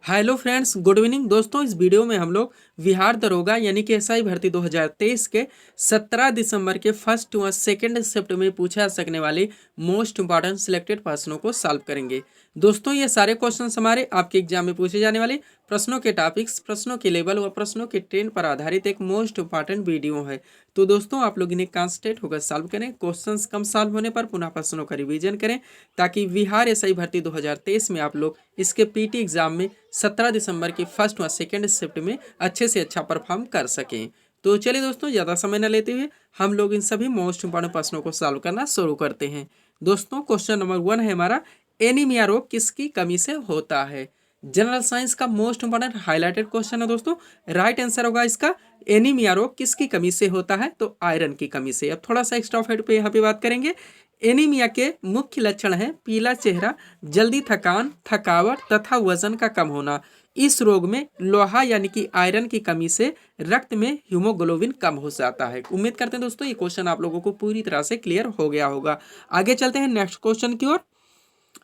Hello friends, good evening दोस्तों। इस video में हम लोग बिहार दरोगा यानी कि एसआई भर्ती 2023 के 17 दिसंबर के फर्स्ट व सेकंड शिफ्ट में पूछा जा सकने वाले मोस्ट इंपॉर्टेंट सिलेक्टेड प्रश्नों को सॉल्व करेंगे। दोस्तों, ये सारे क्वेश्चंस हमारे आपके एग्जाम में पूछे जाने वाले प्रश्नों के टॉपिक्स, प्रश्नों के लेवल व प्रश्नों के ट्रेंड पर आधारित एक मोस्ट इंपॉर्टेंट वीडियो है। तो दोस्तों, आप लोग इन्हें कॉन्सेंट्रेट होकर सॉल्व करें। क्वेश्चंस कम सॉल्व होने पर पुनः प्रश्नों का रिवीजन करें, ताकि बिहार एसआई भर्ती 2023 में आप लोग इसके पीटी एग्जाम में 17 दिसंबर की फर्स्ट व सेकेंड शिफ्ट में अच्छे से अच्छा परफॉर्म कर सकें। तो चलिए दोस्तों, ज़्यादा समय न लेते हुए हम लोग इन सभी मोस्ट इंपॉर्टेंट प्रश्नों को सॉल्व करना शुरू करते हैं। दोस्तों, क्वेश्चन नंबर 1 है हमारा, एनीमिया रोग किसकी कमी से होता है। जनरल साइंस का मोस्ट इंपॉर्टेंट हाईलाइटेड क्वेश्चन है दोस्तों। राइट आंसर होगा इसका, एनीमिया रोग किसकी कमी से होता है, तो आयरन की कमी से। अब थोड़ा सा एक्स्ट्रा फेट पे यहाँ पे बात करेंगे। एनीमिया के मुख्य लक्षण हैं पीला चेहरा, जल्दी थकान, थकावट तथा वजन का कम होना। इस रोग में लोहा यानी कि आयरन की कमी से रक्त में हीमोग्लोबिन कम हो जाता है। उम्मीद करते हैं दोस्तों ये क्वेश्चन आप लोगों को पूरी तरह से क्लियर हो गया होगा। आगे चलते हैं नेक्स्ट क्वेश्चन की ओर।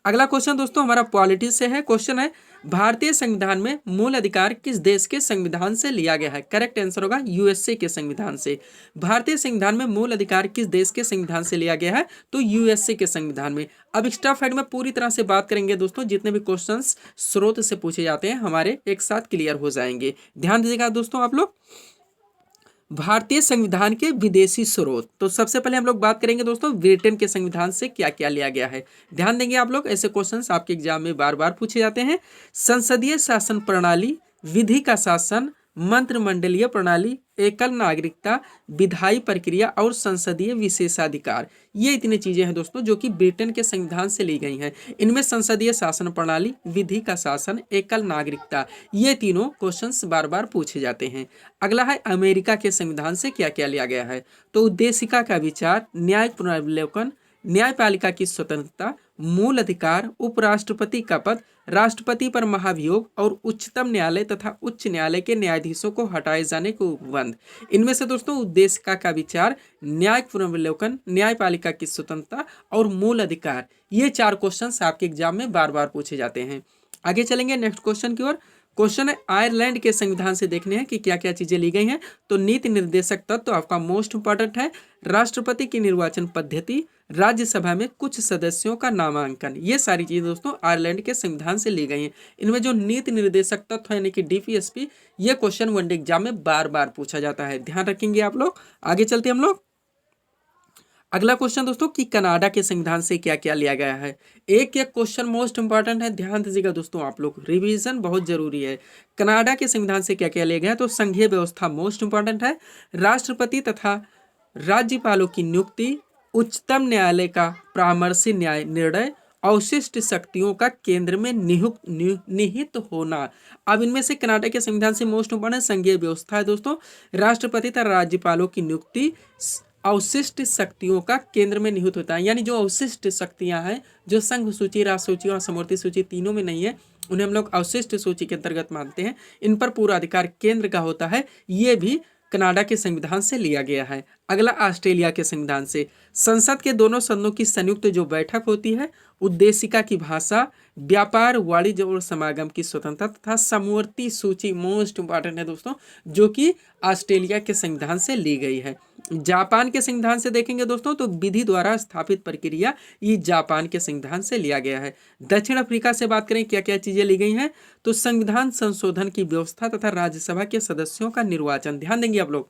अगला क्वेश्चन दोस्तों हमारा पॉलिटी से है। क्वेश्चन है, भारतीय संविधान में मूल अधिकार किस देश के संविधान से लिया गया है। करेक्ट आंसर होगा यूएसए के संविधान से। भारतीय संविधान में मूल अधिकार किस देश के संविधान से लिया गया है, तो यूएसए के संविधान में। अब एक्स्ट्रा फैक्ट में पूरी तरह से बात करेंगे दोस्तों, जितने भी क्वेश्चंस स्रोत से पूछे जाते हैं हमारे एक साथ क्लियर हो जाएंगे। ध्यान दीजिएगा दोस्तों आप लोग। भारतीय संविधान के विदेशी स्रोत, तो सबसे पहले हम लोग बात करेंगे दोस्तों ब्रिटेन के संविधान से क्या क्या लिया गया है। ध्यान देंगे आप लोग, ऐसे क्वेश्चंस आपके एग्जाम में बार बार पूछे जाते हैं। संसदीय शासन प्रणाली, विधि का शासन, मंत्रिमंडलीय प्रणाली, एकल नागरिकता, विधायी प्रक्रिया और संसदीय विशेषाधिकार। ये इतनी चीजें हैं दोस्तों जो कि ब्रिटेन के संविधान से ली गई हैं। इनमें संसदीय शासन प्रणाली, विधि का शासन, एकल नागरिकता, ये तीनों क्वेश्चंस बार बार पूछे जाते हैं। अगला है, अमेरिका के संविधान से क्या क्या लिया गया है, तो उद्देशिका का विचार, न्याय पुनर्विलोकन, न्यायपालिका की स्वतंत्रता, मूल अधिकार, उपराष्ट्रपति का पद, राष्ट्रपति पर महाभियोग और उच्चतम न्यायालय तथा उच्च न्यायालय के न्यायाधीशों को हटाए जाने को उपबंध। इनमें से दोस्तों उद्देशिका का विचार, न्याय पुनर्विलोकन, न्यायपालिका की स्वतंत्रता और मूल अधिकार, ये चार क्वेश्चंस आपके एग्जाम में बार बार पूछे जाते हैं। आगे चलेंगे नेक्स्ट क्वेश्चन की ओर। क्वेश्चन है, आयरलैंड के संविधान से देखने हैं कि क्या क्या चीजें ली गई हैं। तो नीति निर्देशक तत्व तो आपका मोस्ट इंपॉर्टेंट है। राष्ट्रपति की निर्वाचन पद्धति, राज्यसभा में कुछ सदस्यों का नामांकन, ये सारी चीजें दोस्तों आयरलैंड के संविधान से ली गई हैं। इनमें जो नीति निर्देशक तत्व यानी कि डीपीएसपी, ये क्वेश्चन वनडे एग्जाम में बार बार पूछा जाता है, ध्यान रखेंगे आप लोग। आगे चलते हम लोग। अगला क्वेश्चन दोस्तों कि कनाडा के संविधान से क्या क्या लिया गया है। एक एक क्वेश्चन मोस्ट इंपॉर्टेंट है, ध्यान दीजिएगा दोस्तों आप लोग, रिवीजन बहुत जरूरी है। कनाडा के संविधान से क्या क्या लिया गया है, तो संघीय व्यवस्था मोस्ट इंपॉर्टेंट है, राष्ट्रपति तथा राज्यपालों की नियुक्ति, उच्चतम न्यायालय का परामर्शी न्याय निर्णय, अवशिष्ट शक्तियों का केंद्र में निहित होना। अब इनमें से कनाडा के संविधान से मोस्ट इंपॉर्टेंट संघीय व्यवस्था है दोस्तों, राष्ट्रपति तथा राज्यपालों की नियुक्ति, अवशिष्ट शक्तियों का केंद्र में निहित होता है। यानी जो अवशिष्ट शक्तियां हैं, जो संघ सूची, राष्ट्र सूची और समवर्ती सूची तीनों में नहीं है, उन्हें हम लोग अवशिष्ट सूची के अंतर्गत मानते हैं। इन पर पूरा अधिकार केंद्र का होता है। ये भी कनाडा के संविधान से लिया गया है। अगला ऑस्ट्रेलिया के संविधान से, संसद के दोनों सदनों की संयुक्त जो बैठक होती है, उद्देशिका की भाषा, व्यापार, वाणिज्य और समागम की स्वतंत्रता तथा समवर्ती सूची मोस्ट इंपॉर्टेंट है दोस्तों, जो कि ऑस्ट्रेलिया के संविधान से ली गई है। जापान के संविधान से देखेंगे दोस्तों तो विधि द्वारा स्थापित प्रक्रिया, ये जापान के संविधान से लिया गया है। दक्षिण अफ्रीका से बात करें क्या क्या चीजें ली गई हैं, तो संविधान संशोधन की व्यवस्था तथा राज्यसभा के सदस्यों का निर्वाचन। ध्यान देंगे आप लोग,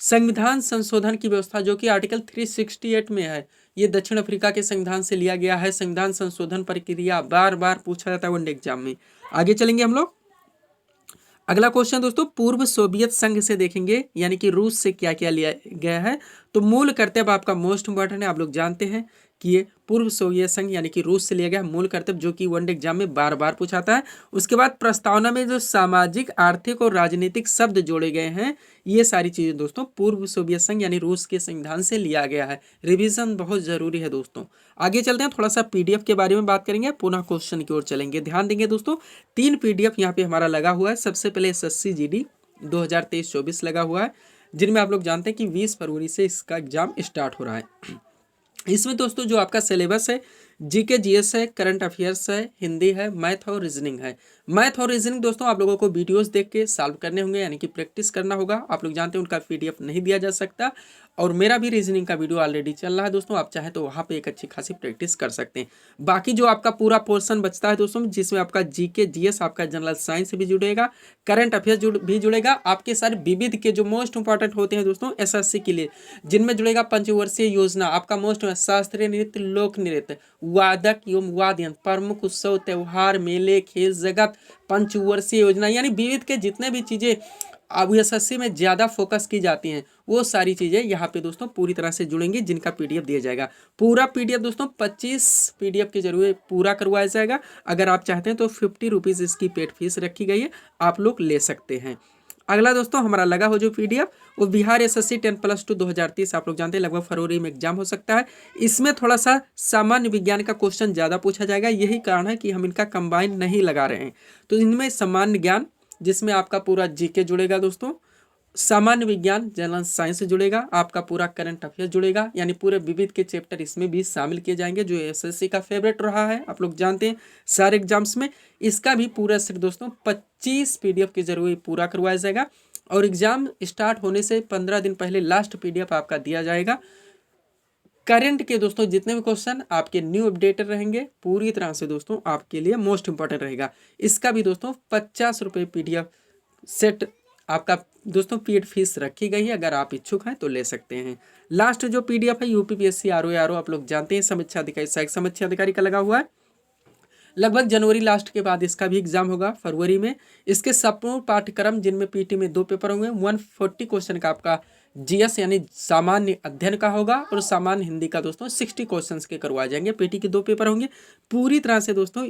संविधान संशोधन की व्यवस्था जो कि आर्टिकल 368 में है, ये दक्षिण अफ्रीका के संविधान से लिया गया है। संविधान संशोधन प्रक्रिया बार बार पूछा जाता है वनडे एग्जाम में। आगे चलेंगे हम लोग। अगला क्वेश्चन दोस्तों पूर्व सोवियत संघ से देखेंगे, यानी कि रूस से क्या क्या लिया गया है। तो मूल कर्तव्य आपका मोस्ट इंपॉर्टेंट है, आप लोग जानते हैं कि ये पूर्व सोवियत संघ यानी कि रूस से लिया गया मूल कर्तव्य, जो कि वनडे एग्जाम में बार बार पूछाता है। उसके बाद प्रस्तावना में जो सामाजिक, आर्थिक और राजनीतिक शब्द जोड़े गए हैं, ये सारी चीजें दोस्तों पूर्व सोवियत संघ यानी रूस के संविधान से लिया गया है। रिवीजन बहुत जरूरी है दोस्तों। आगे चलते हैं, थोड़ा सा पीडीएफ के बारे में बात करेंगे, पुनः क्वेश्चन की ओर चलेंगे। ध्यान देंगे दोस्तों, 3 पीडीएफ यहाँ पे हमारा लगा हुआ है। सबसे पहले एसएससी जीडी 2023-24 लगा हुआ है, जिनमें आप लोग जानते हैं कि 20 फरवरी से इसका एग्जाम स्टार्ट हो रहा है। इसमें दोस्तों जो आपका सिलेबस है जीके जीएस है, करंट अफेयर्स है, हिंदी है, मैथ और रीजनिंग है। मैथ और रीजनिंग दोस्तों आप लोगों को वीडियोस देख के सॉल्व करने होंगे, यानी कि प्रैक्टिस करना होगा। आप लोग जानते हैं उनका पीडीएफ नहीं दिया जा सकता, और मेरा भी रीजनिंग का वीडियो ऑलरेडी चल रहा है दोस्तों, आप चाहें तो वहाँ पे एक अच्छी खासी प्रैक्टिस कर सकते हैं। बाकी जो आपका पूरा पोर्शन बचता है दोस्तों, जिसमें आपका जीके जीएस, आपका जनरल साइंस भी जुड़ेगा, करंट अफेयर्स भी जुड़ेगा, आपके सारे विविध के जो मोस्ट इंपॉर्टेंट होते हैं दोस्तों एसएससी के लिए, जिनमें जुड़ेगा पंचवर्षीय योजना, आपका मोस्ट शास्त्रीय नृत्य, लोक नृत्य, वादक एवं वाद्य यंत्र, प्रमुख उत्सव, त्योहार, मेले, खेल जगत, पंचवर्षीय योजना, यानी विविध के जितने भी चीजें अब एसएससी में ज़्यादा फोकस की जाती हैं वो सारी चीज़ें यहाँ पे दोस्तों पूरी तरह से जुड़ेंगी, जिनका पीडीएफ दिया जाएगा। पूरा पीडीएफ दोस्तों 25 पीडीएफ के जरिए पूरा करवाया जाएगा। अगर आप चाहते हैं तो 50 रुपीज़ इसकी पेड फीस रखी गई है, आप लोग ले सकते हैं। अगला दोस्तों हमारा लगा हो जो पीडीएफ, वो बिहार एसएससी 10+2 2030, आप लोग जानते हैं लगभग फरवरी में एग्जाम हो सकता है। इसमें थोड़ा सा सामान्य विज्ञान का क्वेश्चन ज़्यादा पूछा जाएगा, यही कारण है कि हम इनका कंबाइन नहीं लगा रहे हैं। तो इनमें सामान्य ज्ञान, जिसमें आपका पूरा जीके जुड़ेगा दोस्तों, सामान्य विज्ञान, जनरल साइंस जुड़ेगा, आपका पूरा करंट अफेयर जुड़ेगा, यानी पूरे विविध के चैप्टर इसमें भी शामिल किए जाएंगे, जो एसएससी का फेवरेट रहा है, आप लोग जानते हैं सारे एग्जाम्स में। इसका भी पूरा सेट दोस्तों 25 पीडीएफ के जरिए पूरा करवाया जाएगा, और एग्जाम स्टार्ट होने से 15 दिन पहले लास्ट पीडीएफ आपका दिया जाएगा। करंट के दोस्तों जितने भी क्वेश्चन आपके न्यू अपडेटेड रहेंगे, पूरी तरह से दोस्तों आपके लिए मोस्ट इंपॉर्टेंट रहेगा। इसका भी दोस्तों 50 रुपये पीडीएफ सेट आपका दोस्तों पेड फीस रखी गई है, अगर आप इच्छुक हैं तो ले सकते हैं। लास्ट जो पीडीएफ है यूपीपीएससी आरओ आप लोग जानते हैं समीक्षा अधिकारी, सहायक समीक्षा अधिकारी का लगा हुआ है, लगभग जनवरी लास्ट के बाद इसका भी एग्जाम होगा फरवरी में। इसके संपूर्ण पाठ्यक्रम, जिनमें पीटी में 2 पेपर होंगे, 140 क्वेश्चन का आपका जीएस यानी सामान्य अध्ययन का होगा, और सामान्य हिंदी का दोस्तों 60 क्वेश्चंस के करवाए जाएंगे। पीटी के 2 पेपर होंगे। पूरी तरह से दोस्तों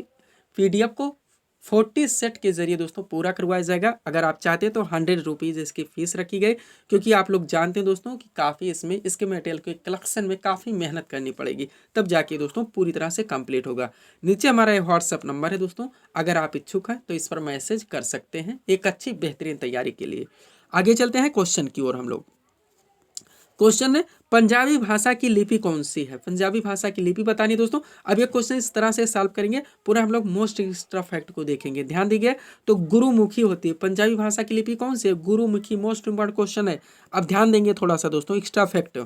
पीडीएफ को 40 सेट के जरिए दोस्तों पूरा करवाया जाएगा। अगर आप चाहते हैं तो 100 रुपीज़ इसकी फीस रखी गई, क्योंकि आप लोग जानते हैं दोस्तों कि काफ़ी इसमें इसके मटेरियल के कलेक्शन में काफ़ी मेहनत करनी पड़ेगी, तब जाके दोस्तों पूरी तरह से कंप्लीट होगा। नीचे हमारा व्हाट्सअप नंबर है दोस्तों, अगर आप इच्छुक हैं तो इस पर मैसेज कर सकते हैं एक अच्छी बेहतरीन तैयारी के लिए। आगे चलते हैं क्वेश्चन की ओर हम लोग। क्वेश्चन है पंजाबी भाषा की लिपि कौन सी है? पंजाबी भाषा की लिपि बतानी है दोस्तों। अब ये क्वेश्चन इस तरह से सॉल्व करेंगे, पूरा हम लोग मोस्ट एक्स्ट्रा फैक्ट को देखेंगे। ध्यान दीजिए, तो गुरुमुखी होती है पंजाबी भाषा की लिपि कौन सी है? गुरुमुखी, मोस्ट इंपॉर्टेंट क्वेश्चन है। अब ध्यान देंगे थोड़ा सा दोस्तों एक्स्ट्रा फैक्ट,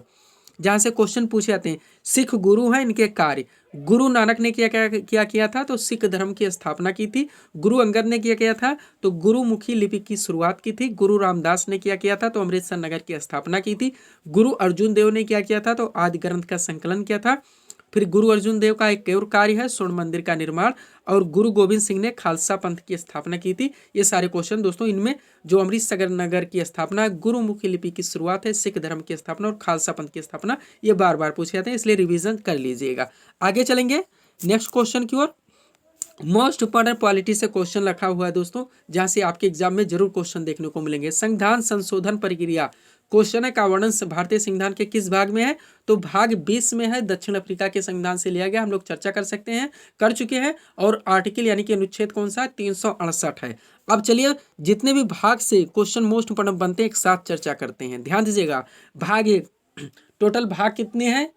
जहाँ से क्वेश्चन पूछे जाते हैं। सिख गुरु हैं, इनके कार्य। गुरु नानक ने किया था तो सिख धर्म की स्थापना की थी। गुरु अंगद ने किया था तो गुरुमुखी लिपि की शुरुआत की थी। गुरु रामदास ने किया था तो अमृतसर नगर की स्थापना की थी। गुरु अर्जुन देव ने किया था तो आदि ग्रंथ का संकलन किया था। फिर गुरु अर्जुन देव का एक और कार्य है स्वर्ण मंदिर का निर्माण, और गुरु गोविंद सिंह ने खालसा पंथ की स्थापना की थी। ये सारे क्वेश्चन दोस्तों, इनमें जो अमृतसर नगर की स्थापना, गुरुमुखी लिपि की शुरुआत है, सिख धर्म की स्थापना और खालसा पंथ की स्थापना, ये बार बार पूछे जाते हैं, इसलिए रिवीजन कर लीजिएगा। आगे चलेंगे नेक्स्ट क्वेश्चन की ओर। मोस्ट इंपॉर्टेंट पॉलिटी से क्वेश्चन रखा हुआ है दोस्तों, जहां से आपके एग्जाम में जरूर क्वेश्चन देखने को मिलेंगे। संविधान संशोधन प्रक्रिया क्वेश्चन है का वर्णन भारतीय संविधान के किस भाग में है? तो भाग 20 में है, दक्षिण अफ्रीका के संविधान से लिया गया। हम लोग चर्चा कर सकते हैं, कर चुके हैं, और आर्टिकल यानी कि अनुच्छेद कौन सा? 368 है। अब चलिए जितने भी भाग से क्वेश्चन मोस्ट इंपॉर्टेंट बनते हैं एक साथ चर्चा करते हैं। ध्यान दीजिएगा, भाग 1 टोटल भाग कितने हैं?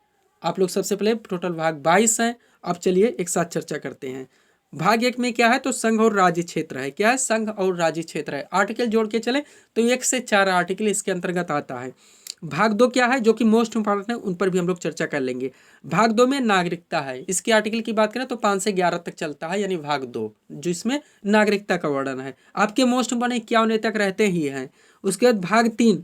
आप लोग सबसे पहले टोटल भाग 22 हैं। अब चलिए एक साथ चर्चा करते हैं। भाग 1 में क्या है? तो संघ और राज्य क्षेत्र है। क्या है? संघ और राज्य क्षेत्र है। आर्टिकल जोड़ के चले तो 1 से 4 आर्टिकल इसके अंतर्गत आता है। भाग 2 क्या है? जो कि मोस्ट इंपॉर्टेंट है, उन पर भी हम लोग चर्चा कर लेंगे। भाग 2 में नागरिकता है। इसके आर्टिकल की बात करें तो 5 से 11 तक चलता है, यानी भाग 2 जिसमें नागरिकता का वर्णन है। आपके मोस्ट इंपॉर्टेंट 51 तक रहते ही हैं। उसके बाद भाग 3,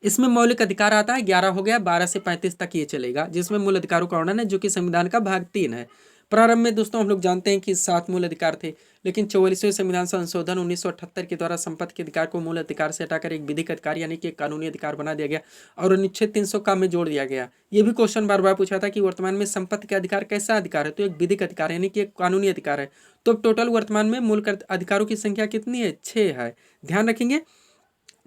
इसमें मौलिक अधिकार आता है। 11 हो गया, 12 से 35 तक ये चलेगा, जिसमें मूल अधिकारों का वर्णन है, जो कि संविधान का भाग 3 है। प्रारंभ में दोस्तों हम लोग जानते हैं कि 7 मूल अधिकार थे, लेकिन 44वें संविधान संशोधन 1978 के द्वारा संपत्ति के अधिकार को मूल अधिकार से हटाकर एक विधिक अधिकार यानी कि एक कानूनी अधिकार बना दिया गया, और अनुच्छेद 300 का में जोड़ दिया गया। ये भी क्वेश्चन बार बार पूछा था कि वर्तमान में संपत्ति का अधिकार कैसा अधिकार है? तो एक विधिक अधिकार यानी कि एक कानूनी अधिकार है। तो टोटल वर्तमान में मूल अधिकारों की संख्या कितनी है? 6 है। ध्यान रखेंगे।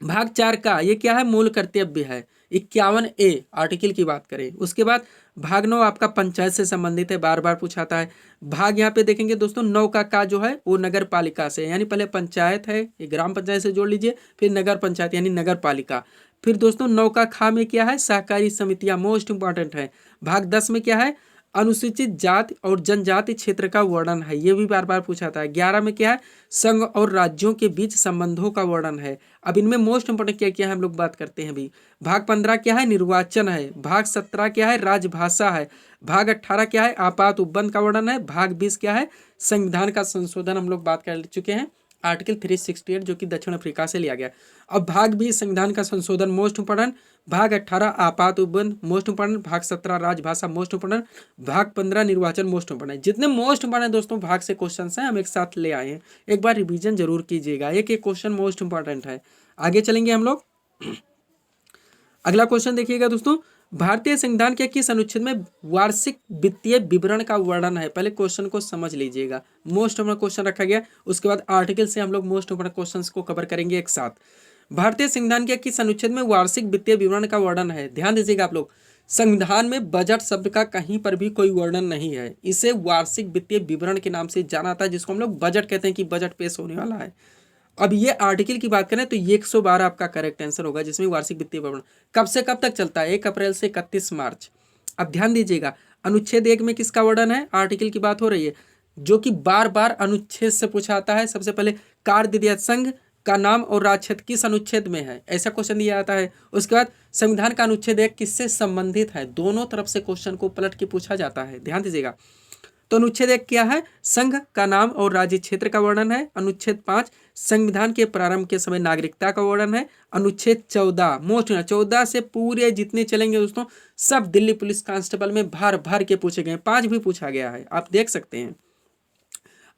भाग 4 का ये क्या है? मूल कर्तव्य है। 51A आर्टिकल की बात करें। उसके बाद भाग 9 आपका पंचायत से संबंधित है, बार बार पूछाता है। भाग यहाँ पे देखेंगे दोस्तों 9 का जो है वो नगर पालिका से, यानी पहले पंचायत है, ये ग्राम पंचायत से जोड़ लीजिए, फिर नगर पंचायत यानी नगर पालिका। फिर दोस्तों 9 का खा में क्या है? सहकारी समितियां, मोस्ट इंपॉर्टेंट है। भाग 10 में क्या है? अनुसूचित जाति और जनजाति क्षेत्र का वर्णन है, ये भी बार बार पूछा था। 11 में क्या है, संघ और राज्यों के बीच संबंधों का वर्णन है। अब इनमें मोस्ट इंपोर्टेंट क्या क्या है हम लोग बात करते हैं अभी। भाग 15 क्या है, निर्वाचन है। भाग 17 क्या है, राजभाषा है। भाग 18 क्या है, आपात उपबंध का वर्णन है। भाग 20 क्या है, संविधान का संशोधन हम लोग बात कर चुके हैं, आर्टिकल 368 जो कि दक्षिण अफ्रीका से लिया गया। अब भाग 20 संविधान का संशोधन मोस्ट इंपोर्टेंट, भाग 18 आपात उपबंध मोस्ट इंपोर्टेंट, भाग 17 राजभाषा मोस्ट इंपोर्टेंट, भाग 15 निर्वाचन मोस्ट इंपोर्टेंट। जितने मोस्ट इंपोर्टेंट दोस्तों भाग से क्वेश्चन हैं हम एक साथ ले आए हैं, एक बार रिवीजन जरूर कीजिएगा, एक एक क्वेश्चन मोस्ट इंपोर्टेंट है। आगे चलेंगे हम लोग। अगला क्वेश्चन देखिएगा दोस्तों, भारतीय संविधान के किस अनुच्छेद में वार्षिक वित्तीय विवरण का वर्णन है। पहले क्वेश्चन को समझ लीजिएगा, मोस्ट इंपोर्टेंट क्वेश्चन रखा गया, उसके बाद आर्टिकल से हम लोग मोस्ट इंपोर्टेंट क्वेश्चंस को कवर करेंगे एक साथ। भारतीय संविधान के किस अनुच्छेद में वार्षिक वित्तीय विवरण का वर्णन है। ध्यान दीजिएगा आप लोग, संविधान में बजट शब्द का कहीं पर भी कोई वर्णन नहीं है, इसे वार्षिक वित्तीय विवरण के नाम से जाना जाता है, जिसको हम लोग बजट कहते हैं कि बजट पेश होने वाला है। अब ये आर्टिकल की बात करें तो ये 112 आपका करेक्ट आंसर होगा, जिसमें वार्षिक वित्तीय विवरण कब से कब तक चलता है, 1 अप्रैल से 31 मार्च। अब ध्यान दीजिएगा, अनुच्छेद 1 में किसका वर्णन है, आर्टिकल की बात हो रही है, जो कि बार बार अनुच्छेद से पूछा आता है। सबसे पहले कार्य दिया, संघ का नाम और राज्य क्षेत्र किस अनुच्छेद में है, ऐसा क्वेश्चन दिया जाता है। उसके बाद संविधान का अनुच्छेद 1 किससे संबंधित है, दोनों तरफ से क्वेश्चन को पलट के पूछा जाता है, ध्यान दीजिएगा। तो अनुच्छेद 1 क्या है, संघ का नाम और राज्य क्षेत्र का वर्णन है। अनुच्छेद 5 संविधान के प्रारंभ के समय नागरिकता का वर्णन है। अनुच्छेद 14 मोस्ट 14 से पूरे जितने चलेंगे दोस्तों सब दिल्ली पुलिस कांस्टेबल में भर भर के पूछे गए, 5 भी पूछा गया है, आप देख सकते हैं।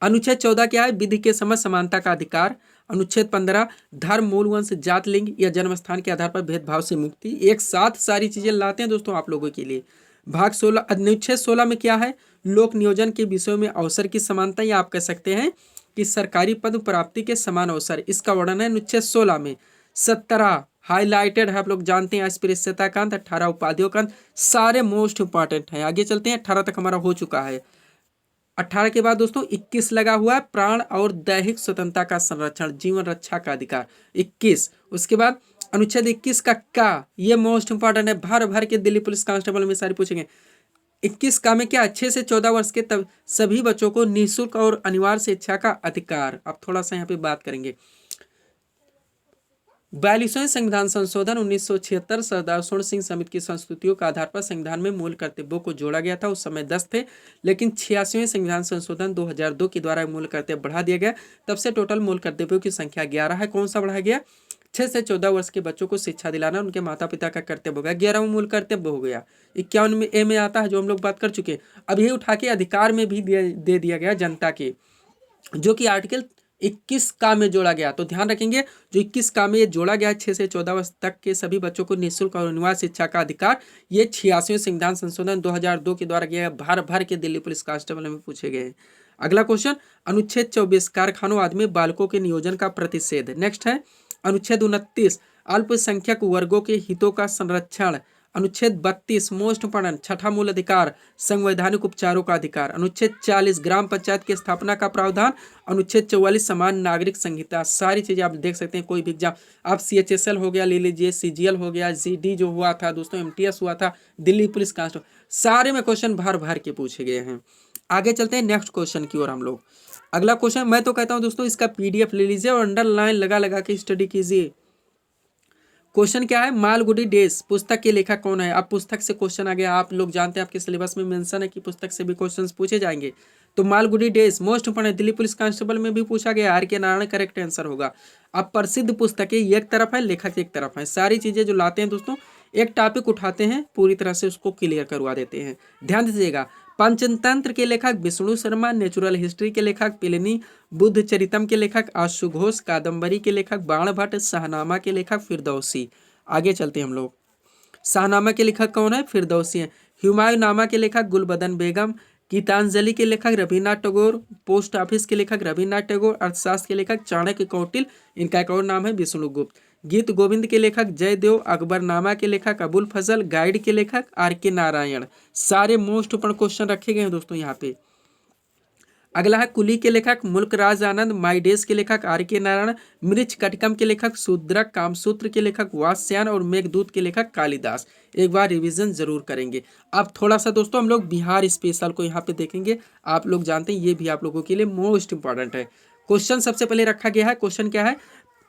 अनुच्छेद 14 क्या है, विधि के समझ समानता का अधिकार। अनुच्छेद 15 धर्म, मूल वंश, जात, लिंग या जन्म स्थान के आधार पर भेदभाव से मुक्ति। एक साथ सारी चीजें लाते हैं दोस्तों आप लोगों के लिए। भाग 16 अनुच्छेद 16 में क्या है, लोक नियोजन के विषयों में अवसर की समानता, या आप कह सकते हैं कि सरकारी पद प्राप्ति के समान अवसर, इसका वर्णन है अनुच्छेद 16 में। 17 हाईलाइटेड है, आप लोग जानते हैं, अस्पृश्यता का अंत, 18 उपाधियों का अंत, सारे मोस्ट इंपॉर्टेंट है। आगे चलते हैं, 18 तक हमारा हो चुका है। 18 के बाद दोस्तों 21 लगा हुआ है, प्राण और दैहिक स्वतंत्रता का संरक्षण, जीवन रक्षा का अधिकार, 21। उसके बाद अनुच्छेद 21 का ये मोस्ट इंपॉर्टेंट है, भर भर के दिल्ली पुलिस कांस्टेबल में सारे पूछेंगे। 21 का में क्या, 6 से 14 वर्ष के तब सभी बच्चों को निःशुल्क और अनिवार्य शिक्षा का अधिकार। अब थोड़ा सा यहाँ पे बात करेंगे। 42वें संविधान संशोधन 1976 सरदार स्वर्ण सिंह समिति की संस्तुतियों के आधार पर संविधान में मूल कर्तव्यों को जोड़ा गया था। उस समय 10 थे, लेकिन 86वें संविधान संशोधन 2002 के द्वारा मूल कर्तव्य बढ़ा दिया गया। तब से टोटल मूल कर्तव्यों की संख्या 11 है। कौन सा बढ़ाया गया, 6 से 14 वर्ष के बच्चों को शिक्षा दिलाना उनके माता पिता का कर्तव्य हो गया, 11वां मूल कर्तव्य हो गया। 51 में ए में आता है, जो हम लोग बात कर चुके। अब ये उठा के अधिकार में भी दे दिया गया जनता के, जो कि आर्टिकल 21 का में जोड़ा गया। तो ध्यान रखेंगे, जो 21 का में ये जोड़ा गया, 6 से 14 वर्ष तक के सभी बच्चों को निःशुल्क और अनिवार्य शिक्षा का अधिकार, ये 86वें संविधान संशोधन 2002 के द्वारा किया गया। भर भर के दिल्ली पुलिस कांस्टेबल में पूछे गए। अगला क्वेश्चन, अनुच्छेद 24 कारखानों आदि में बालकों के नियोजन का प्रतिषेध। नेक्स्ट है अनुच्छेद 29 अल्पसंख्यक वर्गों के हितों का संरक्षण। अनुच्छेद 32 मोस्ट इंपोर्टेंट, छठा मूल अधिकार, संवैधानिक उपचारों का अधिकार। अनुच्छेद 40 ग्राम पंचायत की स्थापना का प्रावधान। अनुच्छेद 44 समान नागरिक संहिता। सारी चीजें आप देख सकते हैं, कोई भी एग्जाम आप CHSL हो गया ले लीजिए, CGL हो गया, GD जो हुआ था दोस्तों, MTS हुआ था, दिल्ली पुलिस कांस्टेबल, सारे में क्वेश्चन भर भर के पूछे गए हैं। आगे चलते हैं नेक्स्ट क्वेश्चन की ओर हम लोग। अगला क्वेश्चन मैं तो कहता हूं दोस्तों इसका PDF ले लीजिए और अंडरलाइन लगा लगा के स्टडी कीजिए। क्वेश्चन क्या है, मालगुडी डेज पुस्तक के लेखक कौन है। अब पुस्तक से क्वेश्चन आ गया, आप लोग जानते हैं आपके सिलेबस में मेंशन है कि पुस्तक से भी क्वेश्चंस पूछे जाएंगे। तो Malgudi days most important, Delhi police constable में भी पूछा गया, RK नारायण करेक्ट आंसर होगा। अब प्रसिद्ध पुस्तकें एक तरफ है, लेखक एक तरफ है, सारी चीजें जो लाते हैं दोस्तों एक टॉपिक उठाते हैं, पूरी तरह से उसको क्लियर करवा देते हैं। ध्यान दीजिएगा, पंचतंत्र के लेखक विष्णु शर्मा, नेचुरल हिस्ट्री के लेखक प्लिनी, बुद्ध चरितम के लेखक आशु घोष, कादम्बरी के लेखक बाण भट्ट, शाहनामा के लेखक फिरदौसी। आगे चलते हैं हम लोग। शाहनामा के लेखक कौन है, फिरदौसी है। हुमायूं नामा के लेखक गुलबदन बेगम, गीतांजलि के लेखक रविन्द्रनाथ टैगोर, पोस्ट ऑफिस के लेखक रविन्द्रनाथ टैगोर, अर्थशास्त्र के लेखक चाणक्य कौटिल्य, इनका एक और नाम है विष्णुगुप्त, गीत गोविंद के लेखक जयदेव, अकबरनामा के लेखक अबुल फजल, गाइड के लेखक RK नारायण। सारे मोस्ट इंपोर्टेंट क्वेश्चन रखे गए हैं दोस्तों यहाँ पे। अगला है कुली के लेखक मुल्क राज आनंद, माई डेज के लेखक आर के नारायण, मृच कटिकम के लेखक शूद्रक, कामसूत्र के लेखक वात्स्यायन और मेघदूत के लेखक कालिदास। एक बार रिवीजन जरूर करेंगे। अब थोड़ा सा दोस्तों हम लोग बिहार स्पेशल को यहाँ पे देखेंगे। आप लोग जानते हैं ये भी आप लोगों के लिए मोस्ट इंपॉर्टेंट है। क्वेश्चन सबसे पहले रखा गया है, क्वेश्चन क्या है,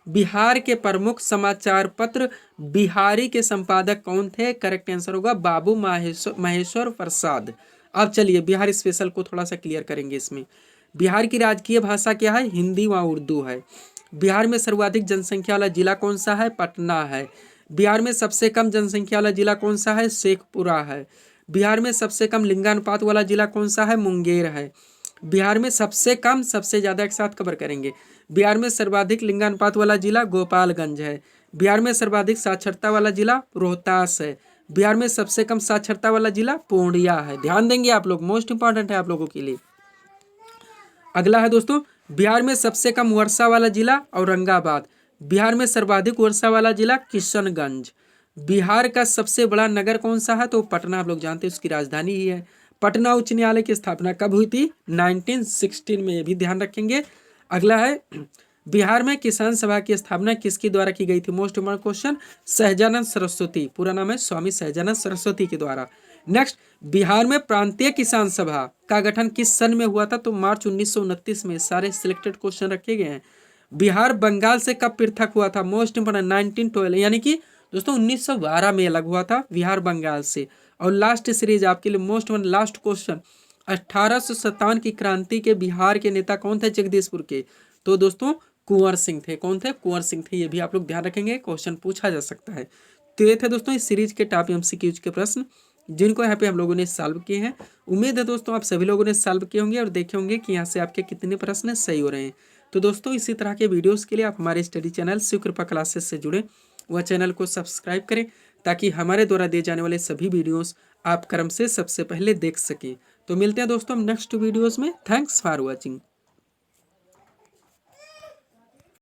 बिहार के प्रमुख समाचार पत्र बिहारी के संपादक कौन थे? करेक्ट आंसर होगा बाबू महेश्वर प्रसाद। अब चलिए बिहार स्पेशल को थोड़ा सा क्लियर करेंगे। इसमें बिहार की राजकीय भाषा क्या है? हिंदी व उर्दू है। बिहार में सर्वाधिक जनसंख्या वाला जिला कौन सा है? पटना है। बिहार में सबसे कम जनसंख्या वाला जिला कौन सा है? शेखपुरा है। बिहार में सबसे कम लिंगानुपात वाला जिला कौन सा है? मुंगेर है। बिहार में सबसे कम सबसे ज़्यादा एक साथ कवर करेंगे। बिहार में सर्वाधिक लिंगानुपात वाला जिला गोपालगंज है। बिहार में सर्वाधिक साक्षरता वाला जिला रोहतास है। बिहार में सबसे कम साक्षरता वाला जिला पूर्णिया है। ध्यान देंगे आप लोग, मोस्ट इंपॉर्टेंट है आप लोगों के लिए। अगला है दोस्तों, बिहार में सबसे कम वर्षा वाला जिला औरंगाबाद। बिहार में सर्वाधिक वर्षा वाला जिला किशनगंज। बिहार का सबसे बड़ा नगर कौन सा है? तो पटना, आप लोग जानते हैं उसकी राजधानी ही है। पटना उच्च न्यायालय की स्थापना कब हुई थी? 1916 में, ये भी ध्यान रखेंगे। अगला है, बिहार में किसान सभा की स्थापना किसके द्वारा की गई थी? Most important question, Sahajanand Saraswati, पूरा नाम है स्वामी सहजानंद सरस्वती के द्वारा। नेक्स्ट, बिहार में प्रांतीय किसान सभा का गठन किस सन में हुआ था? तो मार्च 1929 में। सारे सिलेक्टेड क्वेश्चन रखे गए हैं। बिहार बंगाल से कब पृथक हुआ था? मोस्ट इंपोर्टेंट 1912, यानी कि दोस्तों 1912 में अलग हुआ था बिहार बंगाल से। और लास्ट सीरीज आपके लिए मोस्ट वन लास्ट क्वेश्चन, 1857 की क्रांति के बिहार के नेता कौन थे? जगदीशपुर के। तो दोस्तों कुंवर सिंह थे। कौन थे? कुंवर सिंह थे। ये भी आप लोग ध्यान रखेंगे, क्वेश्चन पूछा जा सकता है। तो ये थे दोस्तों इस सीरीज के टॉप एमसीक्यूज के प्रश्न, जिनको यहाँ पे हम लोगों ने सॉल्व किए हैं। उम्मीद है दोस्तों आप सभी लोगों ने सॉल्व किए होंगे और देखे होंगे कि यहाँ से आपके कितने प्रश्न सही हो रहे हैं। तो दोस्तों इसी तरह के वीडियोस के लिए आप हमारे स्टडी चैनल शिव कृपा क्लासेस से जुड़े, वह चैनल को सब्सक्राइब करें ताकि हमारे द्वारा दिए जाने वाले सभी वीडियोस आप क्रम से सबसे पहले देख सकें। तो मिलते हैं दोस्तों नेक्स्ट वीडियोस में। Thanks for watching.